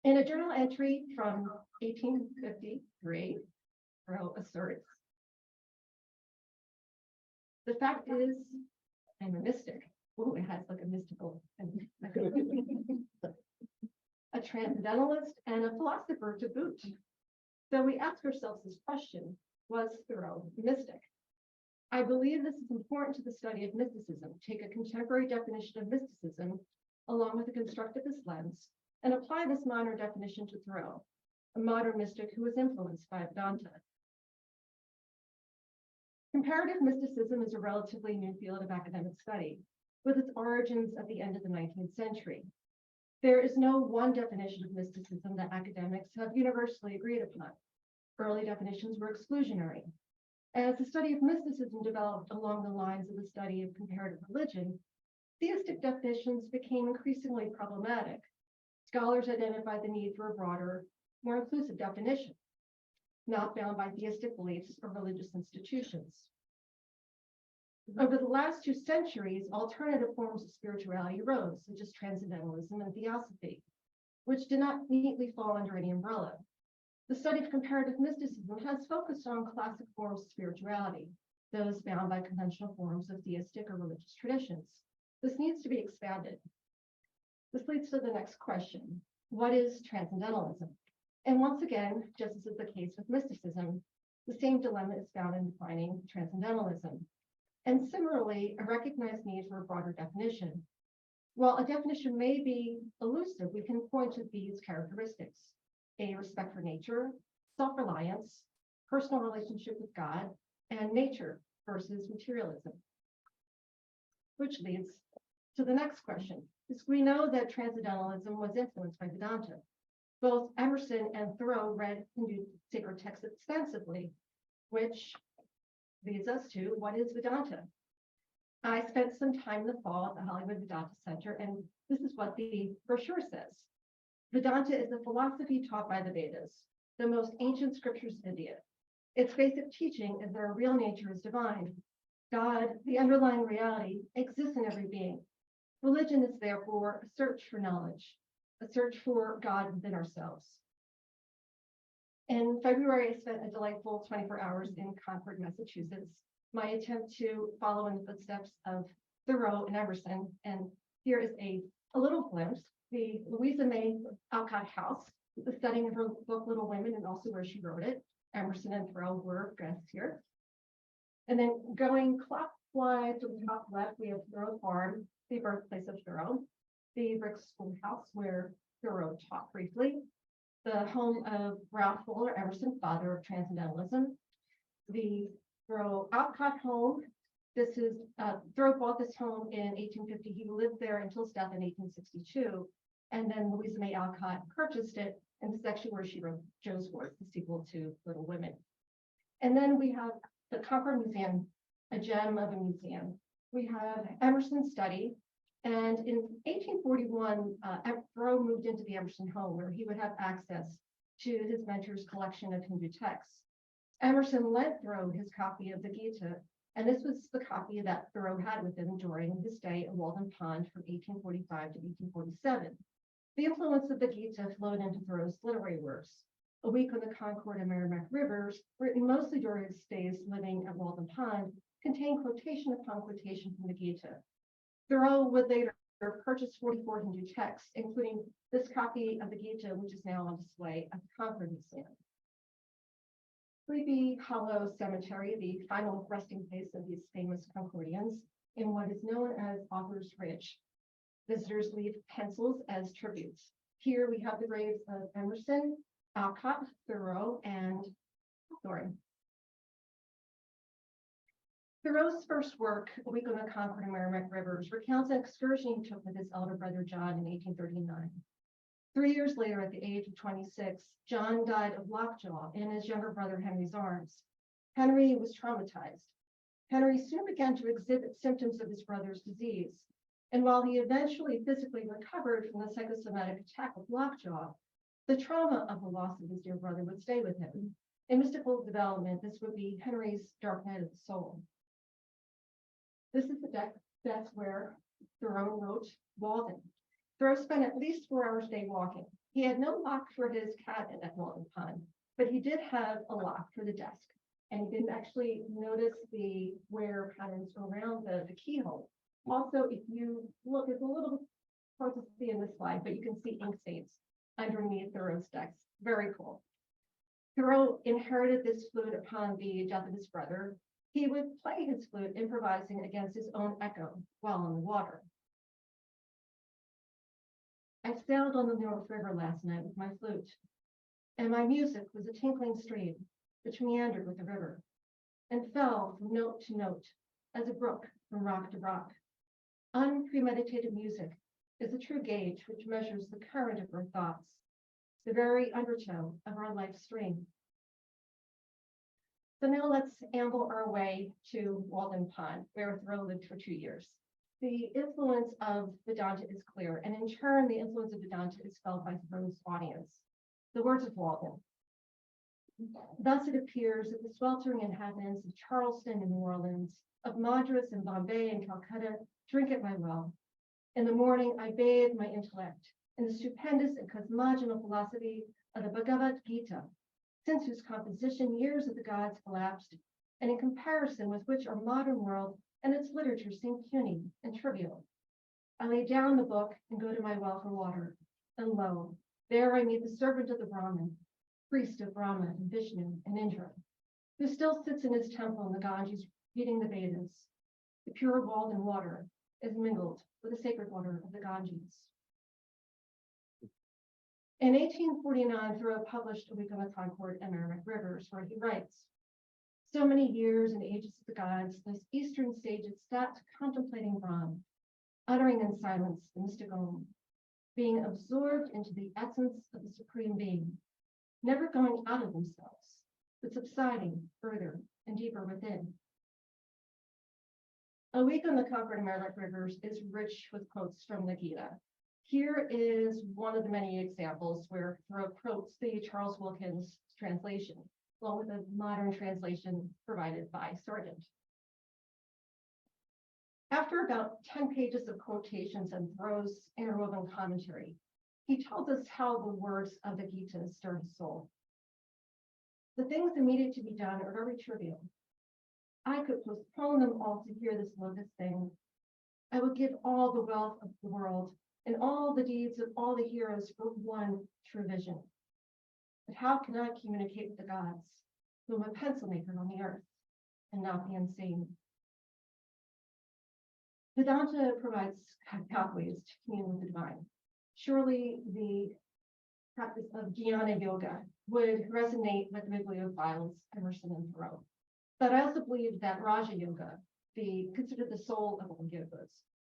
In a journal entry from 1853, Thoreau asserts, "The fact is, I'm a mystic." Ooh, it has like a mystical, a transcendentalist, and a philosopher to boot. So we ask ourselves this question: was Thoreau a mystic? I believe this is important to the study of mysticism. Take a contemporary definition of mysticism, along with a constructivist lens, and apply this modern definition to Thoreau, a modern mystic who was influenced by Vedanta. Comparative mysticism is a relatively new field of academic study, with its origins at the end of the 19th century. There is no one definition of mysticism that academics have universally agreed upon. Early definitions were exclusionary. As the study of mysticism developed along the lines of the study of comparative religion, theistic definitions became increasingly problematic. Scholars identified the need for a broader, more inclusive definition, not bound by theistic beliefs or religious institutions. Over the last 2 centuries, alternative forms of spirituality arose, such as transcendentalism and theosophy, which did not neatly fall under any umbrella. The study of comparative mysticism has focused on classic forms of spirituality, those bound by conventional forms of theistic or religious traditions. This needs to be expanded. This leads to the next question: what is transcendentalism? And once again, just as is the case with mysticism, the same dilemma is found in defining transcendentalism. And similarly, a recognized need for a broader definition. While a definition may be elusive, we can point to these characteristics: a respect for nature, self-reliance, personal relationship with God, and nature versus materialism. Which leads to the next question. Is we know that transcendentalism was influenced by Vedanta. Both Emerson and Thoreau read Hindu sacred texts extensively, which leads us to, what is Vedanta? I spent some time in the fall at the Hollywood Vedanta Center, and this is what the brochure says. Vedanta is a philosophy taught by the Vedas, the most ancient scriptures of India. Its basic teaching is that our real nature is divine. God, the underlying reality, exists in every being. Religion is therefore a search for knowledge, a search for God within ourselves. In February, I spent a delightful 24 hours in Concord, Massachusetts. My attempt to follow in the footsteps of Thoreau and Emerson, and here is a little glimpse, the Louisa May Alcott house, the setting of her book Little Women, and also where she wrote it. Emerson and Thoreau were guests here. And then going clockwise to the top left, we have Thoreau Farm, the birthplace of Thoreau, the brick schoolhouse where Thoreau taught briefly, the home of Ralph Fuller Emerson, father of transcendentalism, the Thoreau Alcott home. This is, Thoreau bought this home in 1850. He lived there until his death in 1862. And then Louisa May Alcott purchased it. And this is actually where she wrote Joe's Worth, the sequel to Little Women. And then we have the Concord Museum, a gem of a museum. We have Emerson's study. And in 1841, Thoreau moved into the Emerson home where he would have access to his mentor's collection of Hindu texts. Emerson lent Thoreau his copy of the Gita, and this was the copy that Thoreau had with him during his stay at Walden Pond from 1845 to 1847. The influence of the Gita flowed into Thoreau's literary works. A Week on the Concord and Merrimack Rivers, written mostly during his stays living at Walden Pond, contained quotation upon quotation from the Gita. Thoreau would later purchase 44 Hindu texts, including this copy of the Gita, which is now on display at the Concord Museum. Sleepy Hollow Cemetery, the final resting place of these famous Concordians, in what is known as Author's Ridge. Visitors leave pencils as tributes. Here we have the graves of Emerson, Alcott, Thoreau, and Hawthorne. Thoreau's first work, A Week on the Concord and Merrimack Rivers, recounts an excursion he took with his elder brother John in 1839. 3 years later, at the age of 26, John died of lockjaw in his younger brother Henry's arms. Henry was traumatized. Henry soon began to exhibit symptoms of his brother's disease. And while he eventually physically recovered from the psychosomatic attack of lockjaw, the trauma of the loss of his dear brother would stay with him. In mystical development, this would be Henry's dark night of the soul. This is the desk where Thoreau wrote Walden. Thoreau spent at least 4 hours a day walking. He had no lock for his cabin at Walden Pond, but he did have a lock for the desk. And you can actually notice the wear patterns around the keyhole. Also, if you look, it's a little bit hard to see in this slide, but you can see ink stains underneath Thoreau's desk. Very cool. Thoreau inherited this flute upon the death of his brother. He would play his flute, improvising against his own echo while on the water. I sailed on the North River last night with my flute, and my music was a tinkling stream which meandered with the river and fell from note to note as a brook from rock to rock. Unpremeditated music is the true gauge which measures the current of our thoughts, the very undertow of our life stream. So now let's amble our way to Walden Pond, where Thoreau lived for 2 years. The influence of Vedanta is clear, and in turn, the influence of Vedanta is felt by Thoreau's audience. The words of Walden. Thus it appears that the sweltering inhabitants of Charleston and New Orleans, of Madras and Bombay and Calcutta, drink at my well. In the morning, I bathe my intellect in the stupendous and cosmogonal philosophy of the Bhagavad Gita, since whose composition years of the gods elapsed, and in comparison with which our modern world and its literature seem puny and trivial. I lay down the book and go to my well for water, and lo, there I meet the servant of the Brahmin, priest of Brahma and Vishnu and Indra, who still sits in his temple in the Ganges reading the Vedas. The pure Walden water is mingled with the sacred water of the Ganges. In 1849, Thoreau published A Week on the Concord and Merrimack Rivers, where he writes, so many years and ages of the gods, those eastern sages sat contemplating Brahm, uttering in silence the mystic Om, being absorbed into the essence of the Supreme Being, never going out of themselves, but subsiding further and deeper within. A Week on the Concord and Merrimack Rivers is rich with quotes from the Gita. Here is one of the many examples where Thoreau quotes the Charles Wilkins translation, along with a modern translation provided by Sargent. After about 10 pages of quotations and Thoreau's interwoven commentary, he tells us how the words of the Gita stir his soul. The things immediate to be done are very trivial. I could postpone them all to hear this lotus thing. I would give all the wealth of the world and all the deeds of all the heroes for one true vision. But how can I communicate with the gods, who am a pencil maker on the earth and not the unseen? Vedanta provides pathways to commune with the divine. Surely the practice of jnana yoga would resonate with the bibliophiles Emerson and Thoreau. But I also believe that Raja Yoga, considered the soul of all yogas,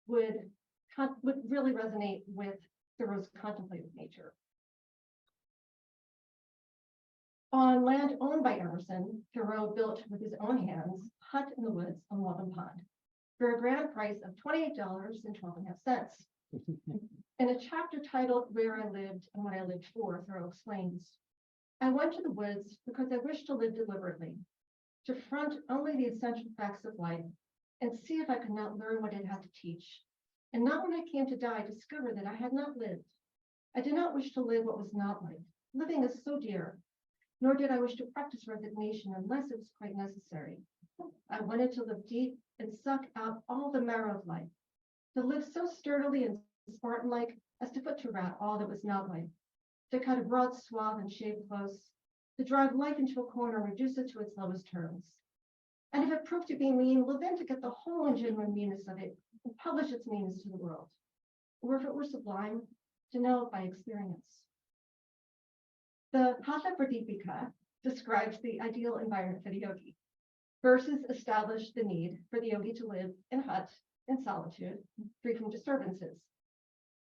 would really resonate with Thoreau's contemplative nature. On land owned by Emerson, Thoreau built with his own hands a hut in the woods on Walden Pond for a grand price of $28.12. In a chapter titled Where I Lived and What I Lived For, Thoreau explains, I went to the woods because I wished to live deliberately, to front only the essential facts of life and see if I could not learn what it had to teach, and not when I came to die discover that I had not lived. I did not wish to live what was not life. Living is so dear, nor did I wish to practice resignation unless it was quite necessary. I wanted to live deep and suck out all the marrow of life, to live so sturdily and Spartan-like as to put to rout all that was not life, to cut a broad swath and shave close, to drive life into a corner and reduce it to its lowest terms. And if it proved to be mean, well then to get the whole and genuine meanness of it and publish its meanness to the world. Or if it were sublime, to know it by experience. The Hatha Pradipika describes the ideal environment for the yogi. Verses establish the need for the yogi to live in a hut, in solitude, free from disturbances.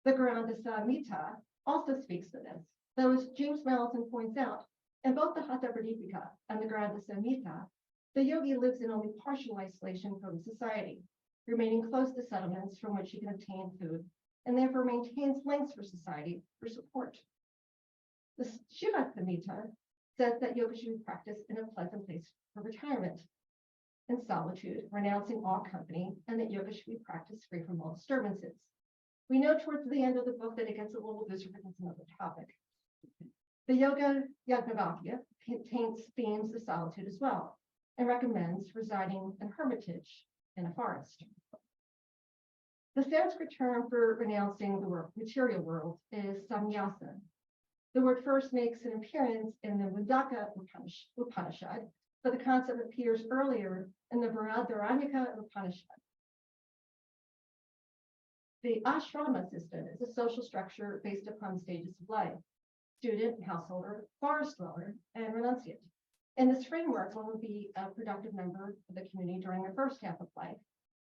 The Granda Samhita also speaks to this, though as James Malleson points out, in both the Hatha Pradipika and the Granda Samhita, the yogi lives in only partial isolation from society, remaining close to settlements from which he can obtain food, and therefore maintains links for society for support. The Shiva Samhita says that yoga should be practiced in a pleasant place for retirement, in solitude, renouncing all company, and that yoga should be practiced free from all disturbances. We know towards the end of the book that it gets a little loose because it's another topic. The Yoga Yajnavalkya contains themes of solitude as well, and recommends residing in hermitage in a forest. The Sanskrit term for renouncing the material world is samyasa. The word first makes an appearance in the Mundaka Upanishad, but the concept appears earlier in the Brihadaranyaka Upanishad. The ashrama system is a social structure based upon stages of life: student, householder, forest dweller, and renunciate. In this framework, one would be a productive member of the community during the first half of life,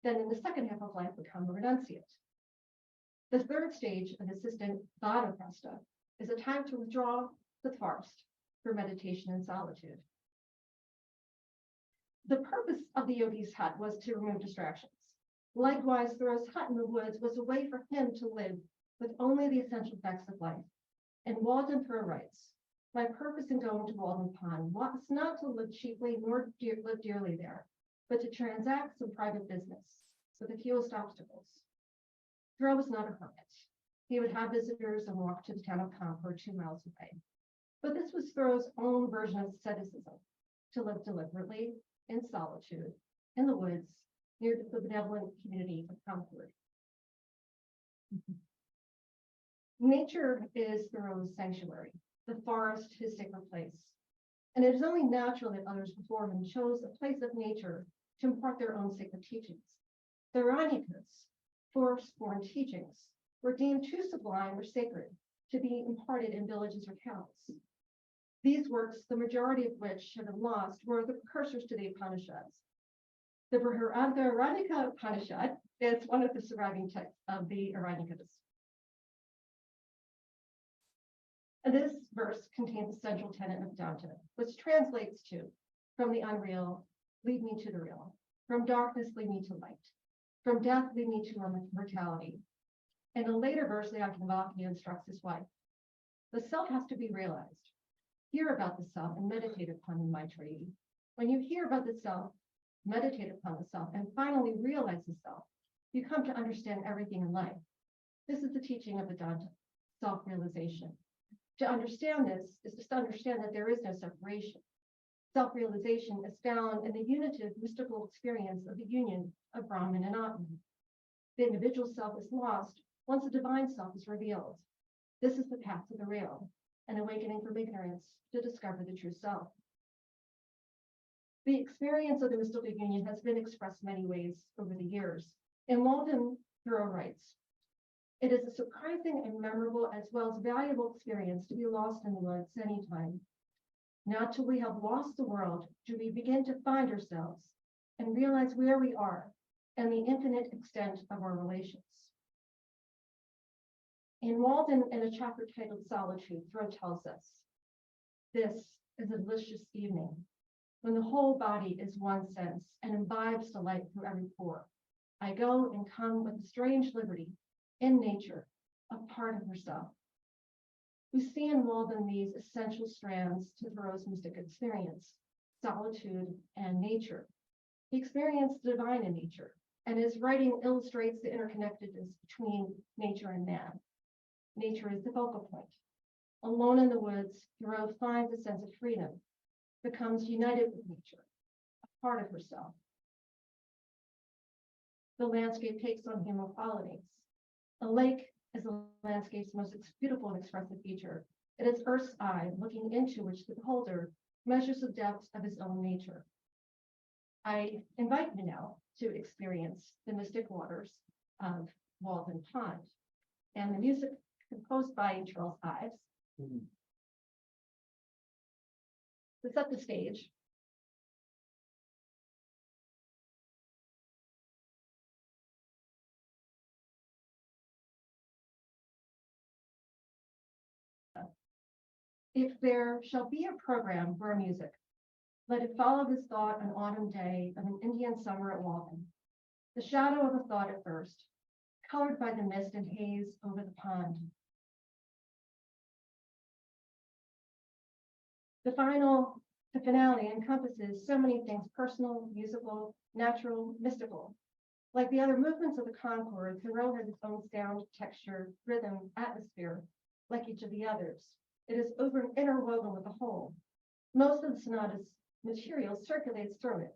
then in the second half of life become a renunciate. The third stage of the system, Vanaprastha, is a time to withdraw to the forest for meditation and solitude. The purpose of the yogi's hut was to remove distractions. Likewise, Thoreau's hut in the woods was a way for him to live with only the essential facts of life. And Walden Thoreau writes, "My purpose in going to Walden Pond was not to live cheaply nor live dearly there, but to transact some private business with the fewest obstacles." Thoreau was not a hermit. He would have visitors and walk to the town of Concord 2 miles away. But this was Thoreau's own version of asceticism, to live deliberately, in solitude, in the woods, near the benevolent community of Concord. Nature is Thoreau's sanctuary, the forest his sacred place. And it is only natural that others before him chose a place of nature to impart their own sacred teachings. The Ranikas, forest-born teachings, were deemed too sublime or sacred to be imparted in villages or towns. These works, the majority of which have been lost, were the precursors to the Upanishads. The Brihadaranyaka Upanishad is one of the surviving texts of the Aranyakas. And this verse contains a central tenet of Dante, which translates to, from the unreal, lead me to the real. From darkness, lead me to light. From death, lead me to immortality. In a later verse, the Yajnavalkya instructs his wife, the self has to be realized. Hear about the self and meditate upon the Maitreyi. When you hear about the self, meditate upon the self, and finally realize the self, you come to understand everything in life. This is the teaching of the Dante, self-realization. To understand this is to understand that there is no separation. Self-realization is found in the unitive mystical experience of the union of Brahman and Atman. The individual self is lost once the divine self is revealed. This is the path to the real, an awakening from ignorance to discover the true self. The experience of the mystical union has been expressed many ways over the years. In Walden, Thoreau writes, "It is a surprising and memorable as well as valuable experience to be lost in the woods anytime. Not till we have lost the world do we begin to find ourselves and realize where we are and the infinite extent of our relations." In Walden, in a chapter titled Solitude, Thoreau tells us, "This is a delicious evening, when the whole body is one sense and imbibes delight through every pore. I go and come with a strange liberty in nature, a part of herself." We see in Walden these essential strands to Thoreau's mystic experience, solitude and nature. He experienced the divine in nature, and his writing illustrates the interconnectedness between nature and man. Nature is the focal point. Alone in the woods, Thoreau finds a sense of freedom, becomes united with nature, a part of herself. The landscape takes on human qualities. A lake is the landscape's most beautiful and expressive feature. It is Earth's eye looking into which the beholder measures the depths of his own nature. I invite you now to experience the mystic waters of Walden Pond and the music composed by Charles Ives. To set the stage, if there shall be a program for music, let it follow this thought an autumn day of an Indian summer at Walden. The shadow of a thought at first, colored by the mist and haze over the pond. The finale encompasses so many things: personal, musical, natural, mystical. Like the other movements of the Concord, Thoreau has its own sound, texture, rhythm, atmosphere, like each of the others. It is interwoven with the whole. Most of the sonata's material circulates through it,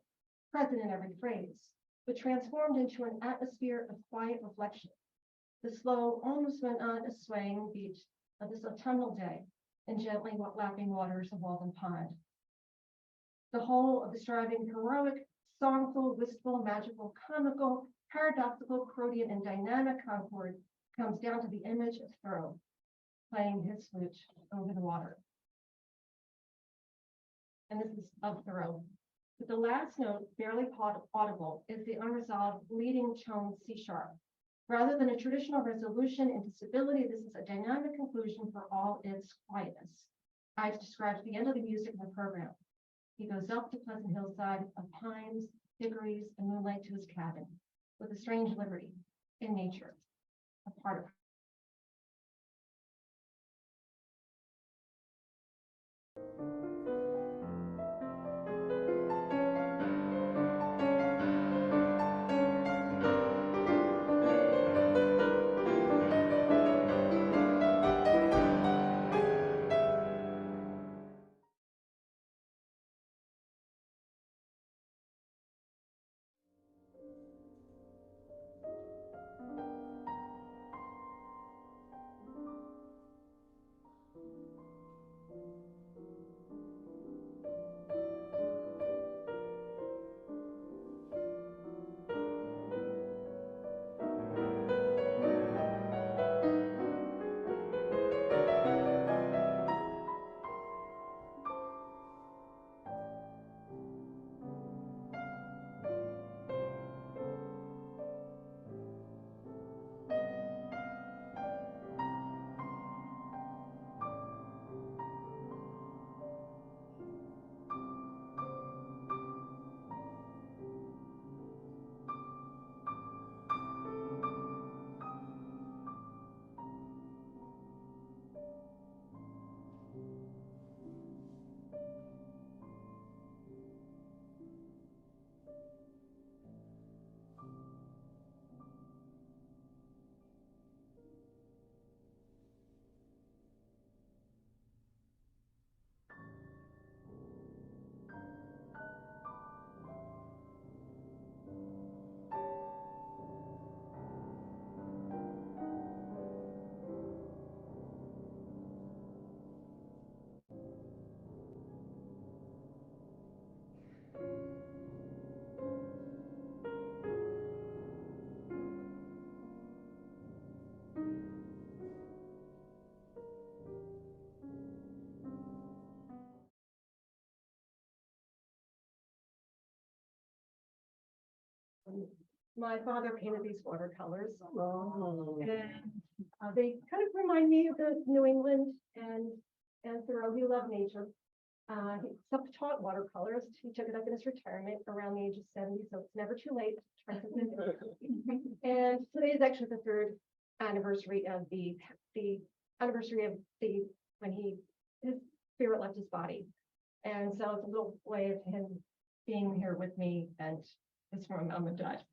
present in every phrase, but transformed into an atmosphere of quiet reflection. The slow, almost monotonous swaying beat of this autumnal day in gently lapping waters of Walden Pond. The whole of the striving, heroic, songful, wistful, magical, comical, paradoxical, Crodian, and dynamic concord comes down to the image of Thoreau, playing his flute over the water. And this is of Thoreau. But the last note, barely audible, is the unresolved leading tone C sharp. Rather than a traditional resolution into stability, this is a dynamic conclusion for all its quietness. I've described the end of the music in the program. He goes up the pleasant hillside of pines, hickories, and moonlight to his cabin, with a strange liberty in nature, a part of my father painted these watercolors. And they kind of remind me of the New England and Thoreau. He loved nature. He self-taught watercolors. He took it up in his retirement around the age of 70, so it's never too late to try something new. And today is actually the third anniversary of the anniversary of when his spirit left his body. And so it's a little way of him being here with me, and it's from Mom and Dad.